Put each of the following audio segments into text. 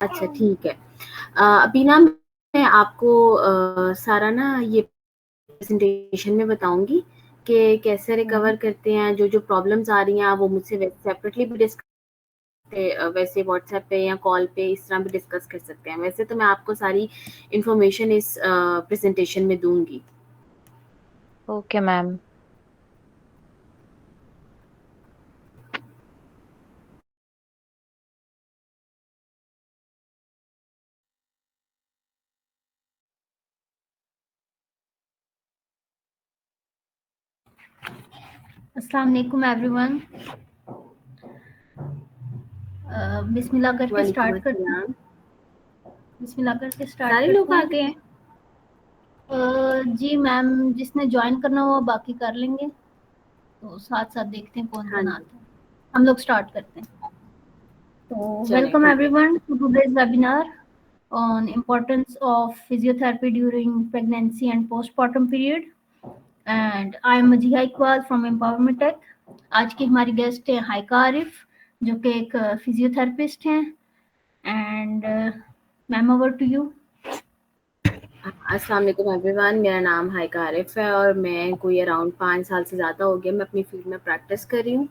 अच्छा ठीक है। अभी ना मैं आपको सारा ना ये प्रेजेंटेशन में बताऊंगी कि कैसे रिकवर करते हैं। जो जो प्रॉब्लम्स आ रही हैं वो मुझसे सेपरेटली भी डिस्कस, वैसे व्हाट्सएप पे या कॉल पे इस तरह भी डिस्कस कर सकते हैं। वैसे तो मैं आपको सारी इंफॉर्मेशन इस प्रेजेंटेशन में दूंगी। Okay ma'am. अस्सलाम वालेकुम एवरीवन। बिस्मिल्लाह करके वालेकुम स्टार्ट करते हैं। अस्सलाम। बिस्मिल्लाह करके स्टार्ट सारे लोग आ करते गए हैं। हैं? जी मैम, जिसने ज्वाइन करना हुआ बाकी कर लेंगे, तो साथ साथ देखते हैं कौन हाँ कौन जी, आता है। हम लोग स्टार्ट करते हैं। तो चलें वेलकम ठीक है। Everyone to today's webinar on importance of physiotherapy during pregnancy and postpartum period, and I am Majiha Iqbal from Empowerment Tech। आज की हमारी गेस्ट है हाइका आरिफ, जो कि एक फिजियोथेरेपिस्ट हैं। And ma'am, over to you. अस्सलाम वालेकुम एवरीवन। मेरा नाम हाइका आरिफ है और मैं कोई अराउंड 5 साल से ज़्यादा हो गया मैं अपनी फील्ड में प्रैक्टिस कर रही हूँ।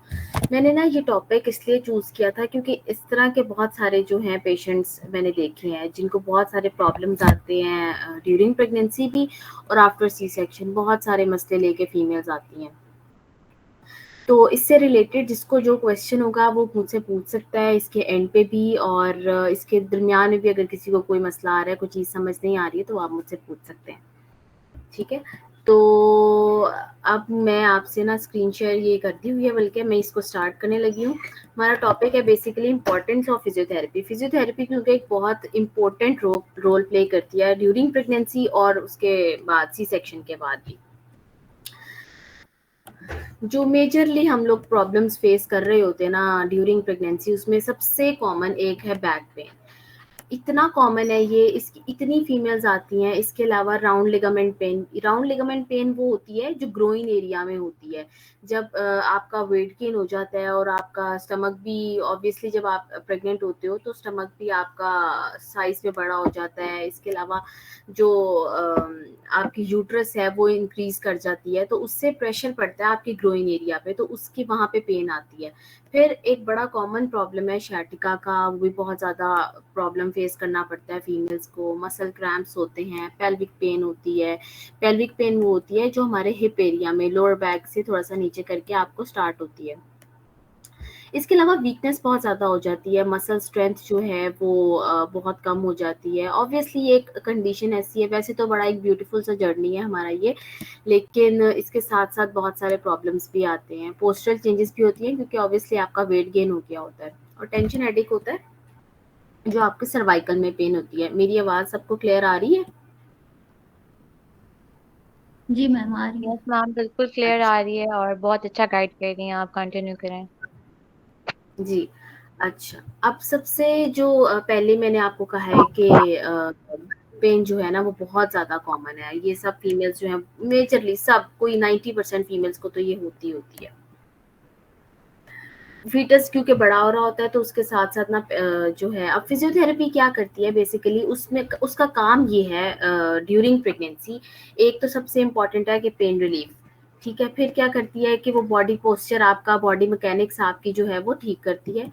मैंने ना ये टॉपिक इसलिए चूज़ किया था क्योंकि इस तरह के बहुत सारे जो हैं पेशेंट्स मैंने देखे हैं जिनको बहुत सारे प्रॉब्लम्स आते हैं ड्यूरिंग प्रेगनेंसी भी और आफ्टर सी सेक्शन। बहुत सारे मसले लेके फीमेल्स आती हैं। तो इससे रिलेटेड जिसको जो क्वेश्चन होगा वो मुझसे पूछ सकता है इसके एंड पे भी, और इसके दरमियान में भी अगर किसी को कोई मसला आ रहा है, कोई चीज़ समझ नहीं आ रही है, तो आप मुझसे पूछ सकते हैं। ठीक है, तो अब मैं आपसे ना स्क्रीन शेयर ये करती हुई है, बल्कि मैं इसको स्टार्ट करने लगी हूँ। हमारा टॉपिक है basically importance of physiotherapy. Physiotherapy क्योंकि एक बहुत इंपॉर्टेंट रोल प्ले करती है ड्यूरिंग प्रेगनेंसी और उसके बाद सी सेक्शन के बाद भी। जो मेजरली हम लोग प्रॉब्लम्स फेस कर रहे होते हैं ना ड्यूरिंग प्रेगनेंसी, उसमें सबसे कॉमन एक है बैक पेन। इतना कॉमन है ये, इसकी इतनी फीमेल्स आती हैं। इसके अलावा round ligament pain. Round ligament pain वो होती है जो ग्रोइन एरिया में होती है। जब आपका वेट गेन हो जाता है और आपका स्टमक भी, ऑब्वियसली जब आप प्रेग्नेंट होते हो तो स्टमक भी आपका साइज में बड़ा हो जाता है। इसके अलावा जो आपकी यूट्रस है वो इंक्रीज कर जाती है, तो उससे प्रेशर पड़ता है आपकी ग्रोइन एरिया पे, तो उसकी वहां पे पेन आती है। फिर एक बड़ा कॉमन प्रॉब्लम है शैटिका का, वो भी बहुत ज़्यादा प्रॉब्लम फेस करना पड़ता है फीमेल्स को। मसल क्रैम्प्स होते हैं, पेल्विक पेन होती है। पेल्विक पेन वो होती है जो हमारे हिप एरिया में लोअर बैक से थोड़ा सा नीचे करके आपको स्टार्ट होती है। इसके अलावा वीकनेस बहुत ज़्यादा हो जाती है, मसल स्ट्रेंथ जो है वो बहुत कम हो जाती है। ऑब्वियसली ये एक कंडीशन ऐसी है, वैसे तो बड़ा एक ब्यूटीफुल सा जर्नी है हमारा ये, लेकिन इसके साथ साथ बहुत सारे प्रॉब्लम्स भी आते हैं। पोस्चरल चेंजेस भी होती हैं क्योंकि ऑब्वियसली आपका वेट गेन हो गया होता है, और टेंशन हेडेक होता है जो आपके सर्वाइकल में पेन होती है। मेरी आवाज़ सबको क्लियर आ रही है? जी मैम, आ रही है। यस मैम, बिल्कुल क्लियर अच्छा आ रही है और बहुत अच्छा गाइड कर रही हैं आप। कंटिन्यू करें। जी। अच्छा, अब सबसे जो पहले मैंने आपको कहा है कि पेन जो है ना वो बहुत ज़्यादा कॉमन है। ये सब फीमेल्स जो हैं, मेजरली सब, कोई 90% फीमेल्स को तो ये होती है। फीटस क्योंकि बड़ा हो रहा होता है तो उसके साथ साथ ना जो है, अब फिजियोथेरेपी क्या करती है बेसिकली, उसमें उसका काम ये है ड्यूरिंग प्रेगनेंसी। एक तो सबसे इम्पोर्टेंट है कि पेन रिलीफ। ठीक है, फिर क्या करती है कि वो बॉडी पोस्चर, आपका बॉडी मैकेनिक्स आपकी जो है वो ठीक करती है।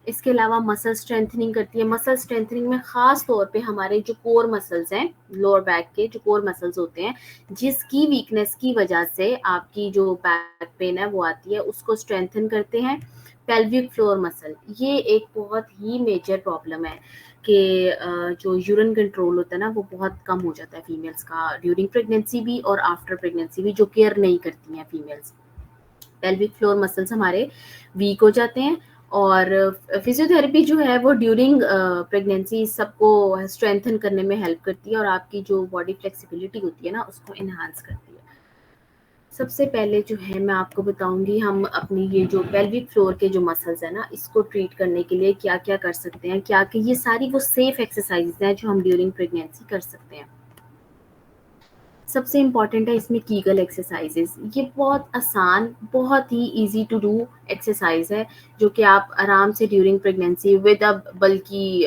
इसके अलावा मसल स्ट्रेंथनिंग करती है। मसल स्ट्रेंथनिंग में खास तौर पे हमारे जो कोर मसल्स हैं, लोअर बैक के जो कोर मसल्स होते हैं, जिसकी वीकनेस की वजह से आपकी जो बैक पेन है वो आती है, उसको स्ट्रेंथन करते हैं। पेल्विक फ्लोर मसल, ये एक बहुत ही मेजर प्रॉब्लम है कि जो यूरिन कंट्रोल होता है ना वो बहुत कम हो जाता है फीमेल्स का ड्यूरिंग प्रेगनेंसी भी और आफ्टर प्रेगनेंसी भी, जो केयर नहीं करती हैं फीमेल्स। पेल्विक फ्लोर मसल्स हमारे वीक हो जाते हैं, और फिजियोथेरेपी जो है वो ड्यूरिंग प्रेगनेंसी सबको स्ट्रेंथन करने में हेल्प करती है और आपकी जो बॉडी फ्लेक्सिबिलिटी होती है ना उसको इन्हांस करती है। सबसे पहले जो है मैं आपको बताऊंगी हम अपनी ये जो पेल्विक फ्लोर के जो मसल्स है ना इसको ट्रीट करने के लिए क्या क्या कर सकते हैं, क्या कि ये सारी वो सेफ एक्सरसाइज हैं जो हम ड्यूरिंग प्रेगनेंसी कर सकते हैं। सबसे इम्पॉर्टेंट है इसमें कीगल एक्सरसाइजेस। ये बहुत आसान, बहुत ही इजी टू डू एक्सरसाइज है, जो कि आप आराम से ड्यूरिंग प्रेगनेंसी विद अ बल्कि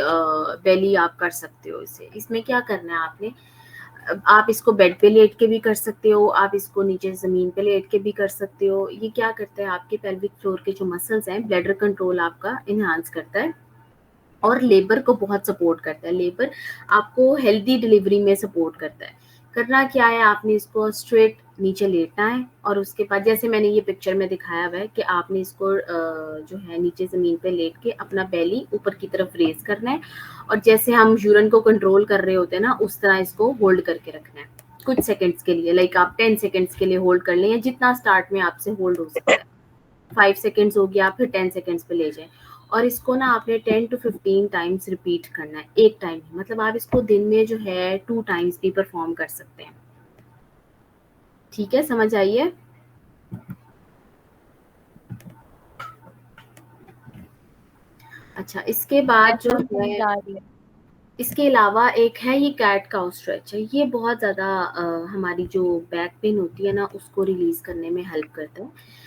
बेली आप कर सकते हो। इसमें क्या करना है आपने, आप इसको बेड पे लेट के भी कर सकते हो, आप इसको नीचे ज़मीन पे लेट के भी कर सकते हो। ये क्या करता है, आपके पेल्विक फ्लोर के जो मसल्स हैं, ब्लैडर कंट्रोल आपका इन्हांस करता है और लेबर को बहुत सपोर्ट करता है। लेबर आपको हेल्दी डिलीवरी में सपोर्ट करता है। करना क्या है, आपने इसको स्ट्रेट नीचे लेटना है और उसके बाद जैसे मैंने ये पिक्चर में दिखाया हुआ है कि आपने इसको जो है नीचे ज़मीन पे लेट के अपना बेली ऊपर की तरफ रेज करना है और जैसे हम यूरिन को कंट्रोल कर रहे होते हैं ना, उस तरह इसको होल्ड करके रखना है कुछ सेकंड्स के लिए। लाइक आप 10 सेकंड्स के लिए होल्ड कर लें, जितना स्टार्ट में आपसे होल्ड हो सकता है। 5 सेकंड्स हो गया, फिर 10 सेकंड्स पे ले जाएं और इसको ना आपने 10 to 15 टाइम्स रिपीट करना है एक टाइम ही। मतलब आप इसको दिन में जो है 2 टाइम्स भी परफॉर्म कर सकते हैं। ठीक है, समझ आई है? अच्छा, इसके बाद जो है, इसके अलावा एक है ये कैट काउ स्ट्रेच है। ये बहुत ज़्यादा हमारी जो बैक पेन होती है ना, उसको रिलीज करने में हेल्प करता है।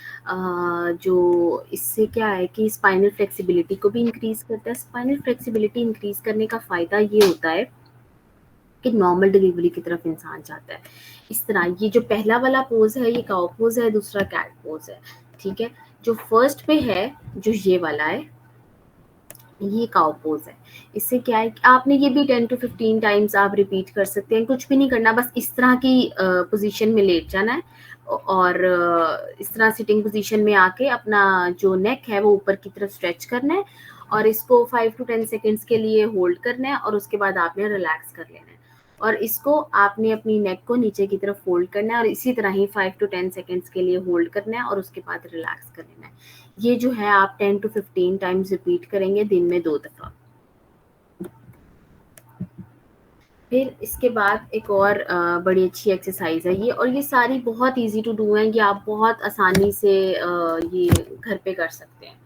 जो इससे क्या है कि स्पाइनल फ्लेक्सिबिलिटी को भी इंक्रीज करता है। स्पाइनल फ्लेक्सिबिलिटी इंक्रीज करने का फ़ायदा ये होता है कि नॉर्मल डिलीवरी की तरफ इंसान जाता है। इस तरह ये जो पहला वाला पोज है ये काउ पोज है, दूसरा कैट पोज है। ठीक है, जो फर्स्ट पे है जो ये वाला है ये काउ पोज है। इससे क्या है कि आपने ये भी 10 to 15 टाइम्स आप रिपीट कर सकते हैं। कुछ भी नहीं करना, बस इस तरह की पोजीशन में लेट जाना है और इस तरह सिटिंग पोजीशन में आके अपना जो नेक है वो ऊपर की तरफ स्ट्रेच करना है और इसको 5 to 10 सेकेंड्स के लिए होल्ड करना है और उसके बाद आपने रिलैक्स कर लेना है और इसको आपने अपनी नेक को नीचे की तरफ फोल्ड करना है और इसी तरह ही 5 to 10 सेकेंड्स के लिए होल्ड करना है और उसके बाद रिलैक्स कर लेना है। ये जो है आप 10 to 15 टाइम्स रिपीट करेंगे दिन में 2 दफा। फिर इसके बाद एक और बड़ी अच्छी एक्सरसाइज है ये, और ये सारी बहुत इजी टू डू है। ये आप बहुत आसानी से ये घर पे कर सकते हैं।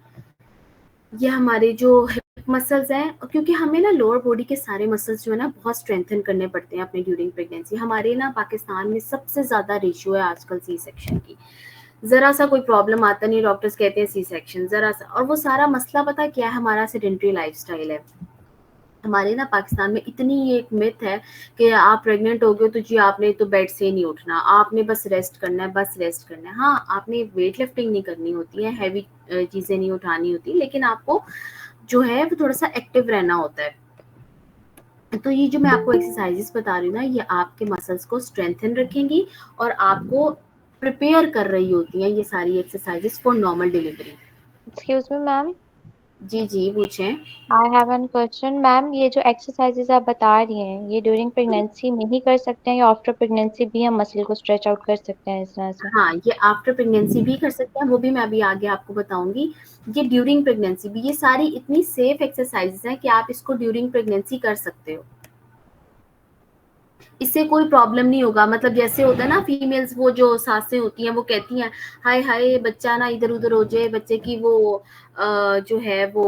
ये हमारे जो हिप मसल्स हैं, क्योंकि हमें ना लोअर बॉडी के सारे मसल्स जो है ना बहुत स्ट्रेंथन करने पड़ते हैं अपने ड्यूरिंग प्रेगनेंसी। हमारे ना पाकिस्तान में सबसे ज़्यादा रेशियो है आजकल सी सेक्शन की। ज़रा सा कोई प्रॉब्लम आता नहीं, डॉक्टर्स कहते हैं सी सेक्शन, ज़रा सा। और वो सारा मसला पता क्या है, हमारा सेडेंटरी लाइफस्टाइल है। हमारे ना पाकिस्तान में इतनी एक मिथ है कि आप प्रेग्नेंट हो गए तो जी आपने तो बेड से नहीं उठना, आपने बस रेस्ट करना है, बस रेस्ट करना है। हाँ, आपने वेट लिफ्टिंग नहीं करनी होती है, हैवी चीज़ें नहीं उठानी होती, लेकिन आपको जो है वो थोड़ा सा एक्टिव रहना होता है। तो ये जो मैं आपको एक्सरसाइजेस बता रही हूँ ना, ये आपके मसल्स को स्ट्रेंथन रखेंगी और आपको प्रिपेयर कर रही होती हैं ये सारी exercises for normal delivery. Excuse me ma'am, जी जी पूछें। I have an question ma'am. ये जो एक्सरसाइजेज आप बता रही हैं ये ड्यूरिंग प्रेगनेंसी में ही कर सकते हैं या आफ्टर प्रेगनेंसी भी हम मसल को स्ट्रेच आउट कर सकते हैं इस तरह से? हाँ, ये आफ्टर प्रेगनेंसी भी कर सकते हैं, वो भी मैं अभी आगे आपको बताऊंगी। ये ड्यूरिंग प्रेगनेंसी भी, ये सारी इतनी सेफ एक्सरसाइजेस हैं कि आप इसको ड्यूरिंग प्रेगनेंसी कर सकते हो, इससे कोई प्रॉब्लम नहीं होगा। मतलब जैसे होता है ना, फीमेल्स वो जो सासें होती हैं वो कहती हैं हाय हाय बच्चा ना इधर उधर हो जाए, बच्चे की वो जो है वो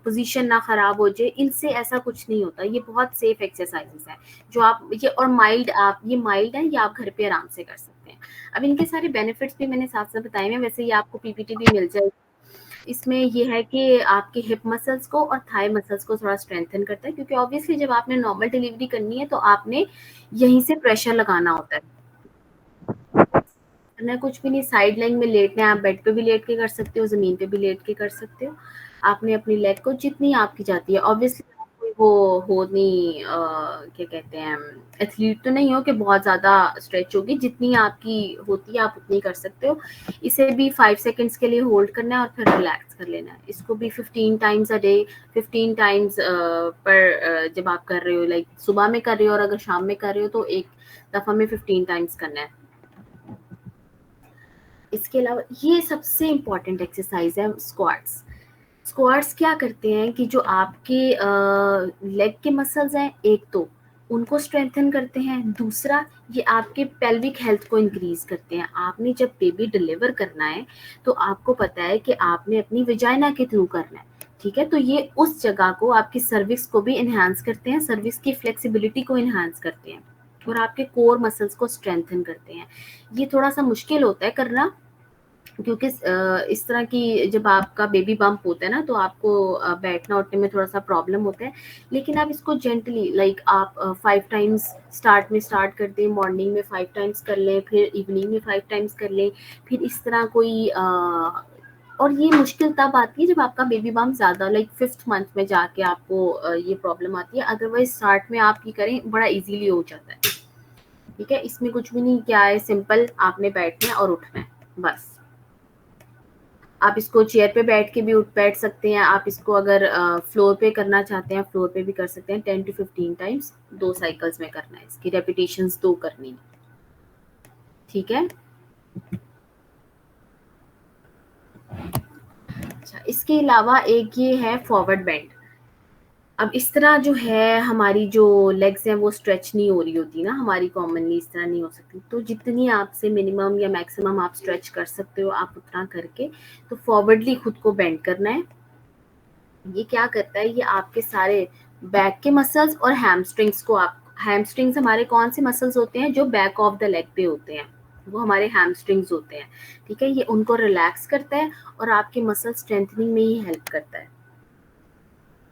पोजीशन ना खराब हो जाए। इनसे ऐसा कुछ नहीं होता, ये बहुत सेफ एक्सरसाइजेस हैं जो आप ये, और माइल्ड, आप ये माइल्ड है, ये आप घर पे आराम से कर सकते हैं। अब इनके सारे बेनिफिट्स भी मैंने साथ साथ बताए हैं, वैसे ये आपको पीपीटी भी मिल जाएगी। इसमें ये है कि आपके हिप मसल्स को और थाई मसल्स को थोड़ा स्ट्रेंथन करता है, क्योंकि ऑब्वियसली जब आपने नॉर्मल डिलीवरी करनी है तो आपने यहीं से प्रेशर लगाना होता है। करना कुछ भी नहीं, साइड लाइन में लेटना है। आप बेड पे भी लेट के कर सकते हो, जमीन पे भी लेट के कर सकते हो। आपने अपनी लेग को जितनी आपकी जाती है, ऑब्वियसली वो हो नहीं क्या कहते हैं, एथलीट तो नहीं हो कि बहुत ज्यादा स्ट्रेच होगी, जितनी आपकी होती है आप उतनी कर सकते हो। इसे भी 5 सेकंड्स के लिए होल्ड करना है और फिर रिलैक्स कर लेना है। इसको भी 15 टाइम्स अ डे, 15 टाइम्स पर जब आप कर रहे हो, लाइक सुबह में कर रहे हो और अगर शाम में कर रहे हो तो एक दफा में 15 टाइम्स करना है। इसके अलावा ये सबसे इम्पॉर्टेंट एक्सरसाइज है स्क्वाट्स। स्क्वाट्स क्या करते हैं कि जो आपके लेग के मसल्स हैं, एक तो उनको स्ट्रेंथन करते हैं, दूसरा ये आपके पेल्विक हेल्थ को इंक्रीज करते हैं। आपने जब बेबी डिलीवर करना है तो आपको पता है कि आपने अपनी विजाइना के थ्रू करना है, ठीक है। तो ये उस जगह को, आपकी सर्विक्स को भी इन्हांस करते हैं, सर्विक्स की फ्लेक्सिबिलिटी को इन्हांस करते हैं। और आपके कोर मसल्स को स्ट्रेंथन करते हैं। ये थोड़ा सा मुश्किल होता है करना, क्योंकि इस तरह की जब आपका बेबी बम्प होता है ना, तो आपको बैठना उठने में थोड़ा सा प्रॉब्लम होता है। लेकिन आप इसको जेंटली, लाइक आप 5 टाइम्स स्टार्ट कर दें, मॉर्निंग में 5 टाइम्स कर लें, फिर इवनिंग में 5 टाइम्स कर लें, फिर इस तरह कोई और ये मुश्किल तब आती है जब आपका बेबी बम्प ज़्यादा, लाइक 5th मंथ में जाके आपको ये प्रॉब्लम आती है। अदरवाइज स्टार्ट में आप ये करें, बड़ा इजीली हो जाता है। ठीक है, इसमें कुछ भी नहीं, क्या है, सिंपल आपने बैठना है और उठना है बस। आप इसको चेयर पे बैठ के भी बैठ सकते हैं। आप इसको अगर फ्लोर पे करना चाहते हैं, फ्लोर पे भी कर सकते हैं। 10 to 15 टाइम्स 2 साइकिल्स में करना है, इसकी रेपिटेशंस 2 करनी है। ठीक है। अच्छा, इसके अलावा एक ये है फॉरवर्ड बेंड। अब इस तरह जो है हमारी जो लेग्स हैं वो स्ट्रेच नहीं हो रही होती ना, हमारी कॉमनली इस तरह नहीं हो सकती। तो जितनी आपसे मिनिमम या मैक्सिमम आप स्ट्रेच कर सकते हो, आप उतना करके तो फॉरवर्डली खुद को बेंड करना है। ये क्या करता है, ये आपके सारे बैक के मसल्स और हैमस्ट्रिंग्स को, आप हैमस्ट्रिंग्स हमारे कौन से मसल्स होते हैं, जो बैक ऑफ द लेग पे होते हैं, वो हमारे हैमस्ट्रिंग्स होते हैं। ठीक है, ये उनको रिलैक्स करता है और आपके मसल स्ट्रेंथनिंग में ही हेल्प करता है।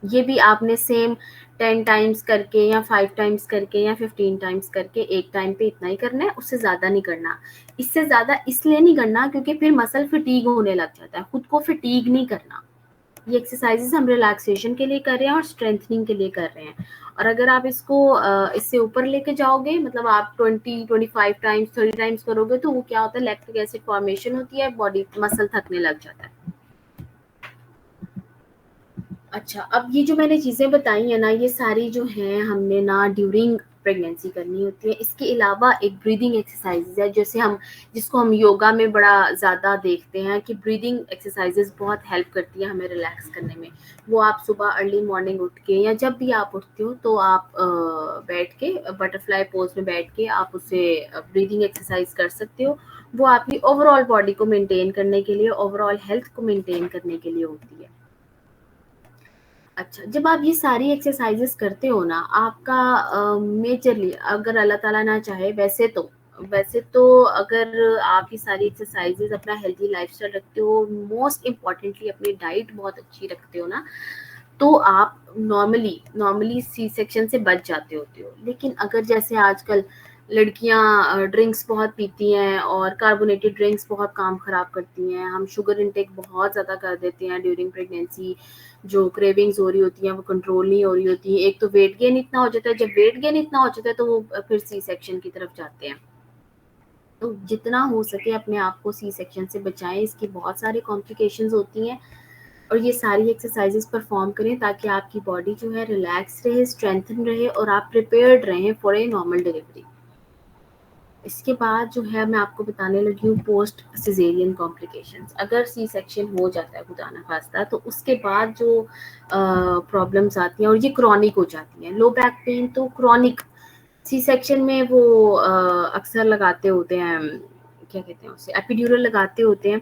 ये भी आपने सेम 10 टाइम्स करके या 5 टाइम्स करके या 15 टाइम्स करके एक टाइम पे इतना ही करना है, उससे ज़्यादा नहीं करना। इससे ज़्यादा इसलिए नहीं करना क्योंकि फिर मसल फटीग होने लग जाता है। खुद को फटीग नहीं करना। ये एक्सरसाइजेस हम रिलैक्सेशन के लिए कर रहे हैं और स्ट्रेंथनिंग के लिए कर रहे हैं। और अगर आप इसको इससे ऊपर लेके जाओगे, मतलब आप 20, 25 टाइम्स, 30 टाइम्स करोगे, तो वो क्या होता है, लैक्टिक एसिड फॉर्मेशन होती है, बॉडी मसल थकने लग जाता है। अच्छा, अब ये जो मैंने चीज़ें बताई है ना, ये सारी जो हैं हमने ना ड्यूरिंग प्रेगनेंसी करनी होती है। इसके अलावा एक ब्रीदिंग एक्सरसाइजेज है, जिसको हम योगा में बड़ा ज़्यादा देखते हैं कि ब्रीदिंग एक्सरसाइजेज बहुत हेल्प करती है हमें रिलैक्स करने में। वो आप सुबह अर्ली मॉर्निंग उठ के या जब भी आप उठते हो, तो आप बैठ के बटरफ्लाई पोज में बैठ के आप उससे ब्रीदिंग एक्सरसाइज कर सकते हो। वो आपकी ओवरऑल बॉडी को मेंटेन करने के लिए, ओवरऑल हेल्थ को मेंटेन करने के लिए होती है। अच्छा, जब आप ये सारी एक्सरसाइजेस करते हो ना, आपका मेजरली, अगर अल्लाह ताला ना चाहे, वैसे तो अगर आप ये सारी एक्सरसाइजेस, अपना हेल्दी लाइफस्टाइल रखते हो, मोस्ट इम्पॉर्टेंटली अपनी डाइट बहुत अच्छी रखते हो ना, तो आप नॉर्मली सी सेक्शन से बच जाते होते हो। लेकिन अगर जैसे आजकल लड़कियां ड्रिंक्स बहुत पीती हैं और कार्बोनेटेड ड्रिंक्स बहुत काम खराब करती हैं, हम शुगर इंटेक बहुत ज़्यादा कर देते हैं ड्यूरिंग प्रेगनेंसी, जो क्रेविंग्स हो रही होती हैं वो कंट्रोल नहीं हो रही होती है। एक तो वेट गेन इतना हो जाता है, जब वेट गेन इतना हो जाता है तो वो फिर सी सेक्शन की तरफ जाते हैं। तो जितना हो सके अपने आप को सी सेक्शन से बचाएं। इसकी बहुत सारी कॉम्प्लिकेशंस होती हैं, और ये सारी एक्सरसाइजेस परफॉर्म करें ताकि आपकी बॉडी जो है रिलैक्स रहे, स्ट्रेंथन रहे और आप प्रिपेयर्ड रहें फॉर ए नॉर्मल डिलीवरी। इसके बाद जो है मैं आपको बताने लगी हूँ पोस्ट सिजेरियन कॉम्प्लिकेशंस। अगर सी सेक्शन हो जाता है खुदा ना खास्ता, तो उसके बाद जो प्रॉब्लम्स आती हैं और ये क्रॉनिक हो जाती हैं। लो बैक पेन तो क्रॉनिक, सी सेक्शन में वो अक्सर लगाते होते हैं, क्या कहते हैं उसे, एपिड्यूरल लगाते होते हैं।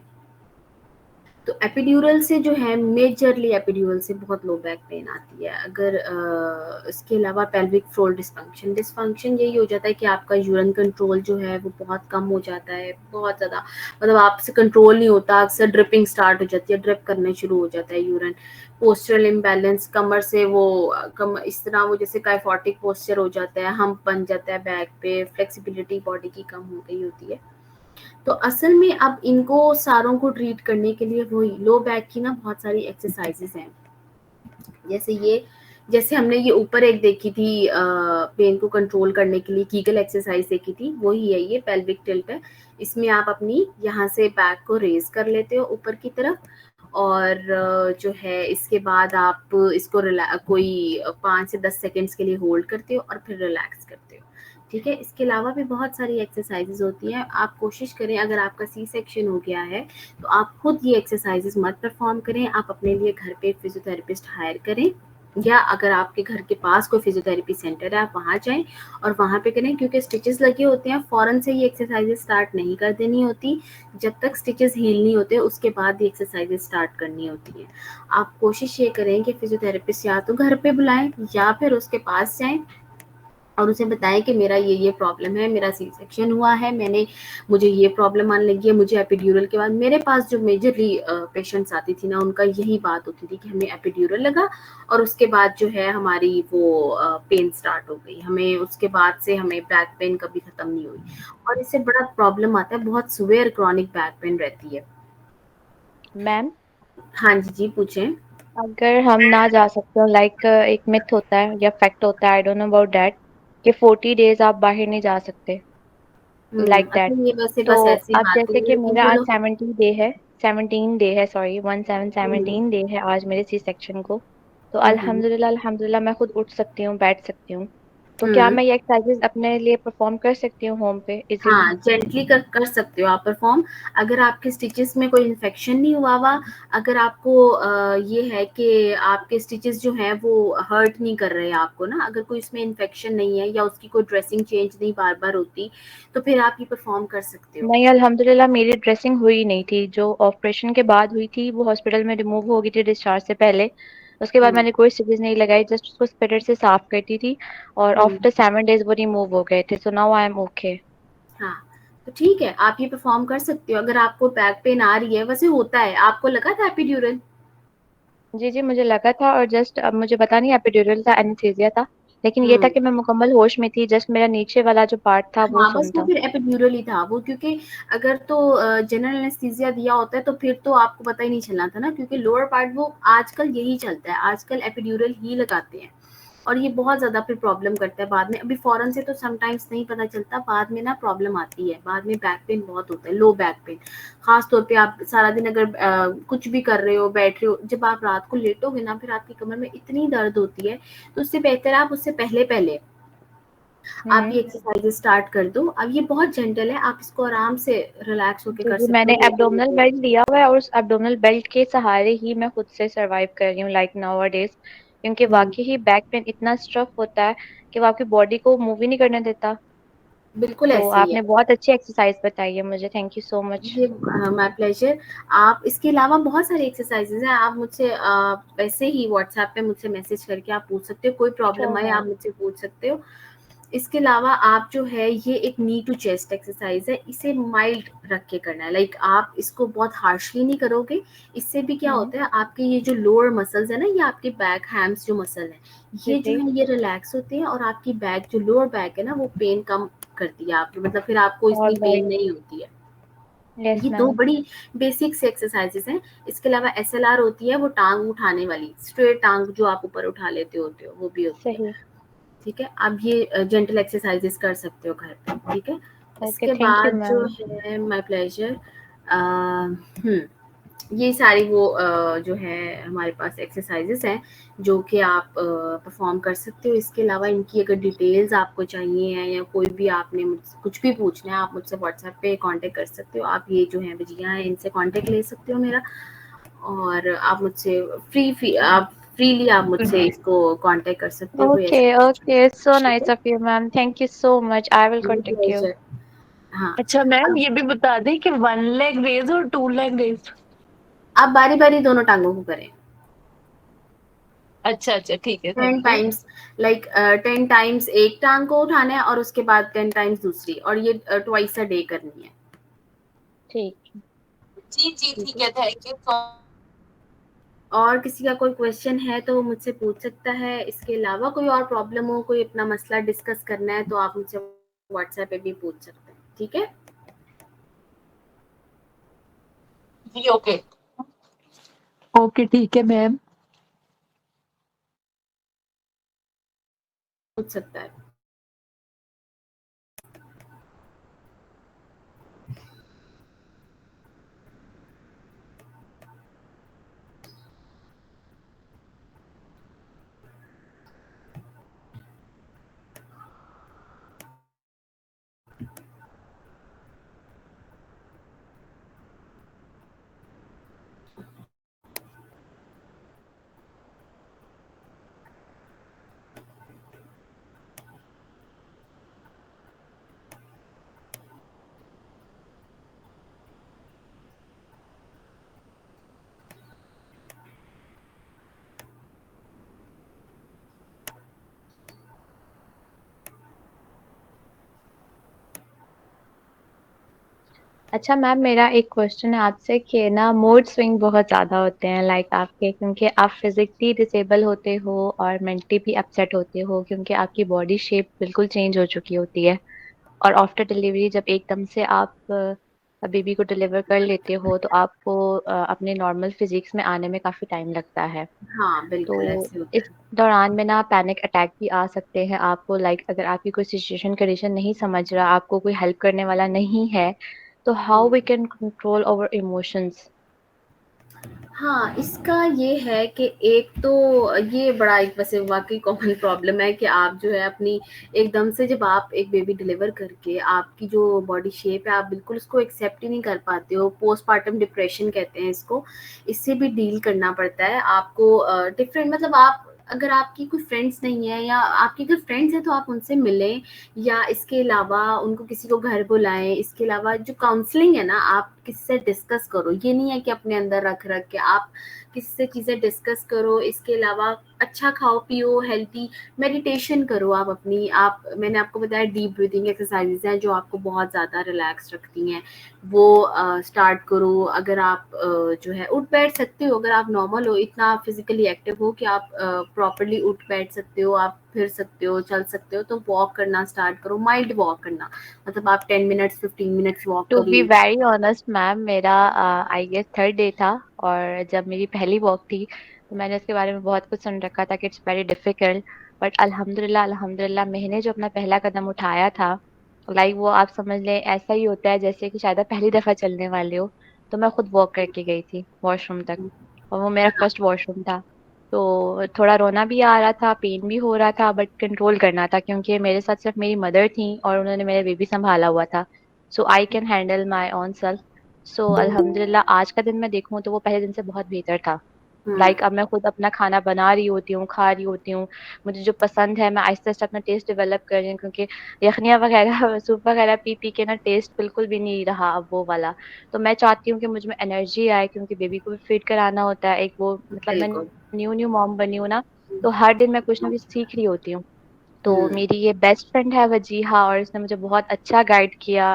तो एपिड्यूरल से जो है, मेजरली एपिड्यूरल से बहुत लो बैक पेन आती है। अगर इसके अलावा पेल्विक फ्लोर डिस्फंक्शन यही हो जाता है कि आपका यूरिन कंट्रोल जो है वो बहुत कम हो जाता है, बहुत ज़्यादा, मतलब आपसे कंट्रोल नहीं होता, अक्सर ड्रिपिंग स्टार्ट हो जाती है, ड्रिप करने शुरू हो जाता है यूरिन। पोस्चरल इम्बैलेंस, कमर से वो इस तरह वो जैसे काइफोटिक पोस्चर हो जाता है, हम्प बन जाता है बैक पे, फ्लेक्सिबिलिटी बॉडी की कम हो गई होती है। तो असल में अब इनको सारों को ट्रीट करने के लिए वही लो बैक की ना बहुत सारी एक्सरसाइजेस हैं। जैसे हमने ये ऊपर एक देखी थी, पेन को कंट्रोल करने के लिए कीगल एक्सरसाइज देखी थी, वही है ये पेल्विक टिल्ट है। इसमें आप अपनी यहाँ से बैक को रेज कर लेते हो ऊपर की तरफ, और जो है इसके बाद आप इसको कोई 5 से 10 सेकेंड्स के लिए होल्ड करते हो और फिर रिलैक्स करते हो। ठीक है, इसके अलावा भी बहुत सारी एक्सरसाइजेज होती हैं। आप कोशिश करें, अगर आपका सी सेक्शन हो गया है तो आप खुद ये एक्सरसाइजेज मत परफॉर्म करें, आप अपने लिए घर पे फिजियोथेरेपिस्ट हायर करें, या अगर आपके घर के पास कोई फिजियोथेरेपी सेंटर है आप वहाँ जाएं और वहाँ पे करें, क्योंकि स्टिचेस लगे होते हैं। फौरन से ये एक्सरसाइजेज स्टार्ट नहीं कर देनी होती, जब तक स्टिचेस हील नहीं होते उसके बाद ये एक्सरसाइजेज स्टार्ट करनी होती है। आप कोशिश ये करें कि फिजियोथेरेपिस्ट या तो घर पे बुलाएं या फिर उसके पास जाएं और उसे बताएं कि मेरा ये प्रॉब्लम है, मेरा सी सेक्शन हुआ है, मुझे ये प्रॉब्लम आने लगी है, मुझे एपिड्यूरल के बाद मेरे पास जो मेजरली पेशेंट्स आती थी ना, उनका यही बात होती थी कि हमें एपिड्यूरल लगा और उसके बाद जो है हमारी वो पेन स्टार्ट हो गई, हमें उसके बाद से हमें बैक पेन कभी खत्म नहीं हुई और इससे बड़ा प्रॉब्लम आता है, बहुत सिवियर क्रॉनिक बैक पेन रहती है। मैम हाँ जी, जी पूछें। अगर हम ना जा सकते हो, लाइक एक मिथ होता है या फैक्ट होता है, I don't know about that, कि 40 डेज आप बाहर नहीं जा सकते, लाइक दैट। अच्छा ये वैसे तो बस ऐसी अब बात जैसे है कि लेकिन मेरा आज चलो। 17 डे है, सॉरी 17 डे है आज मेरे सी सेक्शन को। तो हम्म अल्हम्दुलिल्लाह अल्हम्दुलिल्लाह मैं खुद उठ सकती हूँ, बैठ सकती हूँ। तो क्या हम्म मैं ये एक्सरसाइजेज अपने लिए परफॉर्म कर सकती हूँ होम पे इजीली? हाँ, जेंटली कर सकते हो आप परफॉर्म। अगर आपके स्टिचेस में कोई इन्फेक्शन नहीं हुआ, अगर आपको ये है कि आपके स्टिचेस जो हैं वो हर्ट नहीं कर रहे हैं आपको ना, अगर कोई इसमें इन्फेक्शन नहीं है या उसकी कोई ड्रेसिंग चेंज नहीं बार-बार होती, तो फिर आप ये परफॉर्म कर सकते हो। नहीं, अल्हम्दुलिल्लाह मेरी ड्रेसिंग हुई नहीं थी, जो ऑपरेशन के बाद हुई थी वो हॉस्पिटल में रिमूव हो गई थी डिस्चार्ज से पहले। उसके बाद हुँ, मैंने कोई स्टिचेस नहीं लगाई, जस्ट उसको स्पिरिट से साफ करती थी और हुँ, आफ्टर 7 डेज वो रिमूव हो गए थे, so now I am okay. हाँ, तो ठीक है, आप ये परफॉर्म कर सकते हो। अगर आपको बैक पेन आ रही है, वैसे होता है, आपको लगा था एपिड्यूरल? जी, जी, मुझे लगा था और जस्ट अब मुझे पता नहीं एपिड्यूरल था, एनेस्थीसिया था, लेकिन ये था हुँ। कि मैं मुकम्मल होश में थी, जस्ट मेरा नीचे वाला जो पार्ट था वो हाँ, बस सुन्न वो था। फिर एपिड्यूरल ही था वो, क्योंकि अगर तो जनरल एनेस्थीसिया दिया होता है तो फिर तो आपको पता ही नहीं चलना था ना, क्योंकि लोअर पार्ट वो आजकल यही चलता है, आजकल एपिड्यूरल ही लगाते हैं और ये बहुत ज़्यादा फिर प्रॉब्लम करता है बाद में। अभी फ़ौरन से तो समटाइम्स नहीं पता चलता, बाद में ना प्रॉब्लम आती है, बाद में बैक पेन बहुत होता है, लो बैक पेन। ख़ास तौर पे आप सारा दिन अगर कुछ भी कर रहे हो, बैठ रहे हो, जब आप रात को लेटोगे ना, फिर आपकी कमर में इतनी दर्द होती है, तो उससे बेहतर है आप उससे पहले-पहले आप हुँ। ये एक्सरसाइजेस स्टार्ट कर दो। अब ये बहुत जेंटल है, आप इसको आराम से रिलैक्स होके जी, कर जी, सकते मैंने हो, लेटे एब्डोमिनल लेटे। बेल्ट लिया हुआ है और उस एब्डोमिनल बेल्ट के सहारे ही मैं खुद से सर्वाइव कर रही हूँ लाइक नाउअडेज़, क्योंकि हम्म, वाक़ई ही बैक पेन इतना स्टफ़ होता है कि वो आपकी बॉडी को मूव ही नहीं करने देता। बिल्कुल तो ऐसे ही है। आपने बहुत अच्छी एक्सरसाइज़ बताई है मुझे, थैंक यू सो मच। ये माय प्लेजर। आप इसके अलावा बहुत सारी एक्सरसाइजेज हैं, आप मुझसे वैसे ही व्हाट्सएप पे मुझसे मैसेज करके आप पूछ सकते हो, कोई श्योर प्रॉब्लम आए आप मैम। मुझसे पूछ सकते हो। इसके अलावा आप जो है ये एक नी टू चेस्ट एक्सरसाइज है, इसे माइल्ड रख के करना है, लाइक आप इसको बहुत हार्शली नहीं करोगे। इससे भी क्या हुँ, होता है, आपके ये जो लोअर मसल्स है ना, ये आपके बैक हैम्स जो मसल है, जी, ये जो जी। है ये रिलैक्स होते हैं और आपकी बैक जो लोअर बैक है ना, वो पेन कम करती है आपकी, मतलब फिर आपको इतनी पेन ऑलराइट, नहीं होती है। यस ये 2 मैम। बड़ी बेसिक से एक्सरसाइजेस हैं। इसके अलावा एसएलआर होती है, वो टाँग उठाने वाली, स्ट्रेट टाँग जो आप ऊपर उठा लेते होते हो, वो भी होती है। सही। ठीक है? आप ये जेंटल एक्सरसाइजेस कर सकते हो घर पे, ठीक है? ओके, इसके थैंक यू बाद जो मैम। है माय प्लेज़र हुँ, ये सारी वो जो है हमारे पास एक्सरसाइजेस हैं, जो कि आप परफ़ॉर्म कर सकते हो। इसके अलावा इनकी अगर डिटेल्स आपको चाहिए हैं या कोई भी आपने मुझसे कुछ भी पूछना है, आप मुझसे व्हाट्सएप पे कॉन्टैक्ट कर सकते हो। आप ये जो हैं भैया हैं, इनसे कॉन्टैक्ट ले सकते हो मेरा, और आप मुझसे आप फ्रीली आप मुझसे इसको कॉन्टैक्ट कर सकते हो, कोई ओके, ऐसा ओके, इट्स सो ठीक नाइस है? Of you ma'am, thank you so much, I will my contact you. Pleasure. हाँ, अच्छा मैम, अब ये भी बता दें कि 1 लेग रेज और 2 लेग रेज। आप बारी-बारी दोनों टाँगों को करें। अच्छा अच्छा, ठीक है, 10 thank you. Times, like 10 times एक टाँग को उठाना है और उसके बाद 10 टाइम्स दूसरी, और ये ट्वाइस अ डे करनी है। ठीक, जी जी, जी, ठीक जी। है, थैंक यू सो। और किसी का कोई क्वेश्चन है तो वो मुझसे पूछ सकता है। इसके अलावा कोई और प्रॉब्लम हो, कोई अपना मसला डिस्कस करना है, तो आप मुझसे व्हाट्सएप पे भी पूछ सकते हैं, ठीक है? जी ओके। ओके ठीक है मैम। पूछ सकता है। अच्छा मैम, मेरा एक क्वेश्चन है आपसे कि ना मूड स्विंग बहुत ज़्यादा होते हैं लाइक आपके, क्योंकि आप फिज़िकली डिसेबल होते हो और मेंटली भी अपसेट होते हो क्योंकि आपकी बॉडी शेप बिल्कुल चेंज हो चुकी होती है। और आफ्टर डिलीवरी जब एकदम से आप बेबी को डिलीवर कर लेते हो तो आपको अपने नॉर्मल फिजिक्स में आने में काफ़ी टाइम लगता है। हाँ, तो बिल्कुल ऐसे होता इस है। दौरान में ना पैनिक अटैक भी आ सकते हैं आपको, लाइक अगर आपकी कोई सिचुएशन कंडीशन नहीं समझ रहा, आपको कोई हेल्प करने वाला नहीं है, तो how we can control our emotions? हाँ, इसका ये है कि एक तो ये बड़ा एक वैसे वाक़ई कॉमन प्रॉब्लम है कि आप जो है अपनी एकदम से जब आप एक बेबी डिलीवर करके आपकी जो बॉडी शेप है, आप बिल्कुल उसको एक्सेप्ट ही नहीं कर पाते हो। पोस्टपार्टम डिप्रेशन कहते हैं इसको। इससे भी डील करना पड़ता है आपको डिफरेंट मतलब आप अगर आपकी कोई फ्रेंड्स नहीं है या आपकी अगर फ्रेंड्स हैं तो आप उनसे मिलें या इसके अलावा उनको किसी को घर बुलाएँ। इसके अलावा जो काउंसलिंग है ना, आप किसी से डिस्कस करो। ये नहीं है कि अपने अंदर रख के आप किसी से चीज़ें डिस्कस करो। इसके अलावा अच्छा खाओ-पियो, हेल्थी मेडिटेशन करो आप अपनी आप मैंने आपको बताया डीप ब्रीथिंग एक्सरसाइज़ेज़ हैं जो आपको बहुत ज़्यादा रिलैक्स रखती हैं। वो स्टार्ट करो। अगर आप जो है उठ बैठ सकते हो, अगर आप नॉर्मल हो, इतना फिज़िकली एक्टिव हो कि आप प्रॉपर्ली उठ बैठ सकते हो, आप फिर सकते हो, चल सकते हो, तो वॉक करना स्टार्ट करो, माइल्ड वॉक करना। मतलब आप 10 मिनट्स 15 मिनट्स वॉक टू कर बी लीजिए। वेरी ऑनेस्ट मैम, मेरा आई गेस थर्ड डे था और जब मेरी पहली वॉक थी तो मैंने उसके बारे में बहुत कुछ सुन रखा था कि इट्स वेरी डिफिकल्ट, बट अल्हम्दुलिल्लाह अल्हम्दुलिल्लाह मैंने जो अपना पहला कदम उठाया था, लाइक वो आप समझ लें ऐसा ही होता है जैसे कि शायद आप पहली दफ़ा चलने वाले हो। तो मैं खुद वॉक करके गई थी वॉशरूम तक और वो मेरा फर्स्ट वॉशरूम था। तो थोड़ा रोना भी आ रहा था, पेन भी हो रहा था, बट कंट्रोल करना था क्योंकि मेरे साथ सिर्फ मेरी मदर थी और उन्होंने मेरा बेबी संभाला हुआ था। So I can handle my own self. So अल्हम्दुलिल्लाह आज का दिन मैं देखूँ तो वो पहले दिन से बहुत बेहतर था। हुँ, लाइक अब मैं खुद अपना खाना बना रही होती हूँ, खा रही होती हूँ। मुझे जो पसंद है मैं आहिस्ता-आहिस्ता अपना टेस्ट डेवलप कर रही हूँ क्योंकि यखनिया वगैरह सूप वगैरह पी-पी के ना टेस्ट बिल्कुल भी नहीं रहा अब वो वाला। तो मैं चाहती हूँ कि मुझ में एनर्जी आए क्योंकि बेबी को भी फीड कराना होता है। एक वो मतलब मैं बिल्कुल। न्यू-न्यू मॉम बनी हूँ ना, तो हर दिन मैं कुछ ना कुछ सीख रही होती हूँ। तो हुँ, मेरी ये बेस्ट फ्रेंड है वजीहा और इसने मुझे बहुत अच्छा गाइड किया।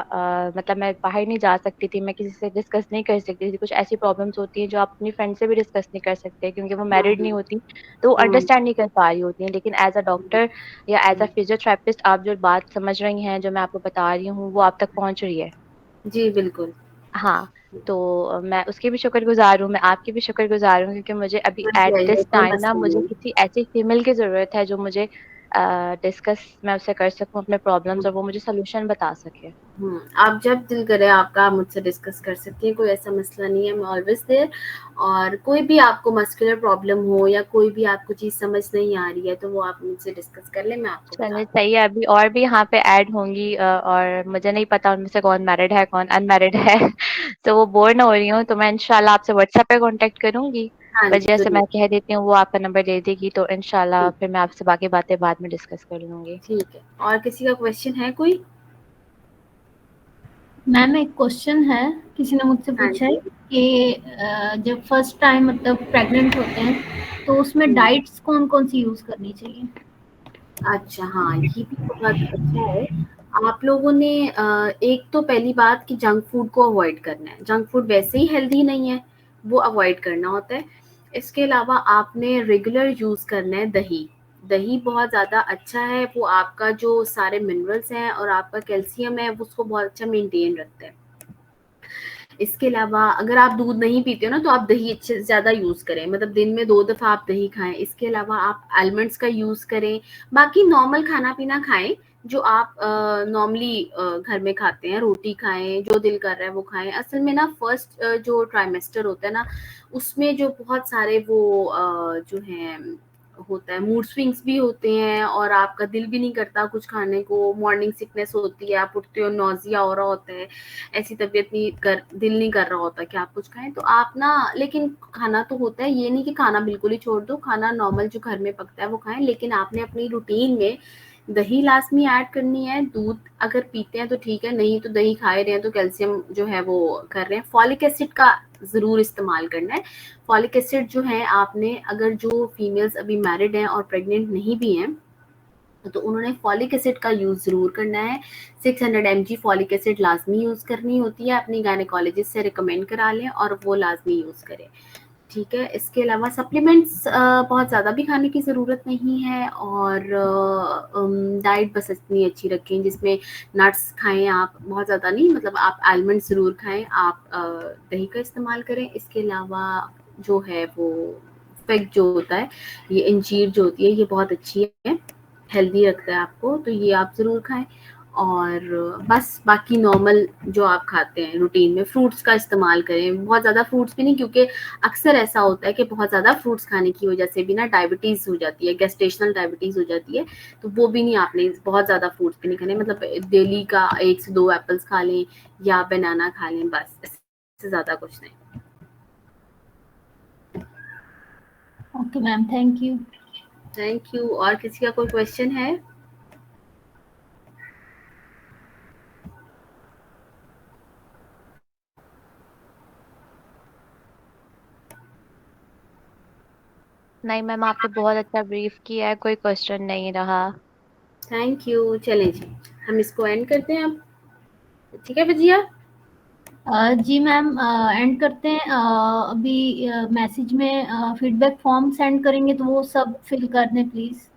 मतलब मैं बाहर नहीं जा सकती थी, मैं किसी से डिस्कस नहीं कर सकती थी। कुछ ऐसी प्रॉब्लम्स होती हैं जो आप अपनी फ्रेंड से भी डिस्कस नहीं कर सकते क्योंकि वो हुँ, मैरिड नहीं हुँ, होती, तो वो हुँ, अंडरस्टैंड नहीं कर पा रही होती हैं। लेकिन एज़ अ डॉक्टर या एज़ अ हुँ। फिजियोथेरेपिस्ट आप जो बात समझ रही हैं, जो मैं आपको बता रही हूँ, वो आप तक पहुँच रही है। जी, बिल्कुल। हाँ, तो मैं उसकी भी शुक्रगुज़ार हूँ, मैं आपकी भी शुक्रगुज़ार हूँ क्योंकि मुझे अभी हाँ जी, एट आइए, दिस कोई टाइम ना मसला मुझे नहीं। किसी ऐसी फीमेल की ज़रूरत है जो मुझे डिस्कस मैं उससे कर सकूँ अपने प्रॉब्लम्स हुँ, और वो मुझे सॉल्यूशन बता सके। आप जब दिल करे आपका आप मुझसे डिस्कस कर सकती हैं, कोई ऐसा मसला नहीं है, मैं ऑलवेज़ देयर और कोई भी आपको मस्कुलर प्रॉब्लम हो या कोई भी आपको चीज़ समझ नहीं आ रही है, तो वो आप मुझसे डिस्कस कर लें, मैं आपको बता चलिए दूँगी। सही है, अभी और भी यहाँ पे ऐड होंगी और मुझे नहीं पता उनमें से कौन मैरिड है, कौन अनमैरिड है तो वो बोर ना हो रही हूँ, तो मैं इंशाल्लाह आपसे व्हाट्सएप पे कॉन्टैक्ट करूँगी। हाँ पर जी, जैसे ज़रूर। मैं कह देती हूँ, वो आपका नंबर दे देगी, तो इंशाल्लाह ठीक फिर मैं आपसे बाकी बातें बाद में डिस्कस कर लूँगी। ठीक है। और किसी का क्वेश्चन है कोई? मैम एक क्वेश्चन है, किसी ने मुझसे हाँ पूछा है जी। कि जब फर्स्ट टाइम मतलब प्रेग्नेंट होते हैं तो उसमें हुँ। डाइट्स कौन-कौन सी यूज़ करनी चाहिए? अच्छा, हाँ, ये भी बहुत अच्छा है। आप लोगों ने एक तो पहली बात कि जंक फूड को अवॉइड करना है। जंक फूड वैसे ही हेल्दी नहीं है, वो अवॉइड करना होता है। इसके अलावा आपने रेगुलर यूज़ करना है दही। दही बहुत ज़्यादा अच्छा है, वो आपका जो सारे मिनरल्स हैं और आपका कैल्शियम है, वो उसको बहुत अच्छा मेंटेन रखता है। इसके अलावा अगर आप दूध नहीं पीते हो ना, तो आप दही अच्छे से ज़्यादा यूज़ करें, मतलब दिन में 2 दफ़ा आप दही खाएँ। इसके अलावा आप आलमंड्स का यूज़ करें, बाकी नॉर्मल खाना-पीना खाएँ, जो आप नॉर्मली घर में खाते हैं, रोटी खाएँ, जो दिल कर रहा है वो खाएँ। असल में ना फर्स्ट जो ट्राइमेस्टर होता है ना, उसमें जो बहुत सारे वो जो हैं होता है, मूड स्विंग्स भी होते हैं और आपका दिल भी नहीं करता कुछ खाने को, मॉर्निंग सिकनेस होती है, आप उठते हो नौज़िया हो रहा होता है। ऐसी तबीयत नहीं कर दिल नहीं कर रहा होता कि आप कुछ खाएँ, तो आप ना लेकिन खाना तो होता है, ये नहीं कि खाना बिल्कुल ही छोड़ दो, खाना नॉर्मल जो घर में पकता है वो खाएँ, लेकिन आपने अपनी रूटीन में दही लाज़मी ऐड करनी है, दूध अगर पीते हैं तो ठीक है, नहीं तो दही खा ही रहे हैं तो कैल्शियम जो है वो कर रहे हैं। फॉलिक एसिड का ज़रूर इस्तेमाल करना है। फॉलिक एसिड जो है आपने अगर जो फीमेल्स अभी मैरिड हैं और प्रेग्नेंट नहीं भी हैं तो उन्होंने फॉलिक एसिड का यूज़ ज़रूर करना है। 600 mg फॉलिक एसिड लाजमी यूज़ करनी होती है, अपनी गायनेकोलॉजिस्ट से रिकमेंड करा लें और वो लाजमी यूज़ करें, ठीक है। इसके अलावा सप्लीमेंट्स बहुत ज़्यादा भी खाने की ज़रूरत नहीं है, और डाइट बस इतनी अच्छी रखें जिसमें नट्स खाएं आप, बहुत ज़्यादा नहीं, मतलब आप आलमंड ज़रूर खाएं, आप दही का इस्तेमाल करें। इसके अलावा जो है वो फेग जो होता है, ये अंजीर जो होती है, ये बहुत अच्छी है, हेल्दी रखता है आपको, तो ये आप ज़रूर खाएं। और बस बाकी नॉर्मल जो आप खाते हैं रूटीन में, फ्रूट्स का इस्तेमाल करें, बहुत ज़्यादा फ्रूट्स भी नहीं, क्योंकि अक्सर ऐसा होता है कि बहुत ज़्यादा फ्रूट्स खाने की वजह से भी ना डायबिटीज़ हो जाती है, गेस्टेशनल डायबिटीज़ हो जाती है, तो वो भी नहीं, आपने बहुत ज़्यादा फ्रूट्स भी नहीं खाने, मतलब डेली का 1 से 2 एप्पल्स खा लें या बनाना खा लें, बस इससे ज़्यादा कुछ नहीं। Okay ma'am, thank you. Thank you. और किसी का कोई क्वेश्चन है? नहीं मैम, आपने बहुत अच्छा ब्रीफ किया है, कोई क्वेश्चन नहीं रहा। Thank you. चलें जी, हम इसको एंड करते हैं अब, ठीक है विजया? जी मैम, एंड करते हैं। अभी मैसेज में फीडबैक फॉर्म सेंड करेंगे, तो वो सब फिल कर दें प्लीज।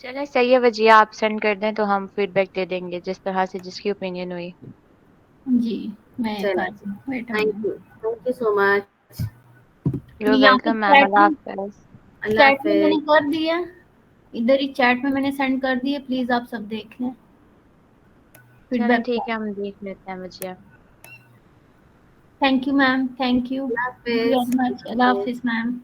चले सही है वजिया, आप सेंड कर दें तो हम फीडबैक दे देंगे जिस तरह से जिसकी ओपिनियन हुई। जी, मैं चलें कर जी, दूँ, wait thank you so much. You यहाँ पे वेलकम मैम, चैट अल्लाह में हाफ़िज़। अल्लाह मैंने हाफिज। कर दिया, इधर ही चैट में मैंने सेंड कर दिए, प्लीज आप सब देख लें चलें फीडबैक ठीक है, फॉर्म। हम देख लेते हैं वजिया। Thank you ma'am, thank you अल्लाह वेरी हाफिज। मच। अल्लाह हाफिज मैम।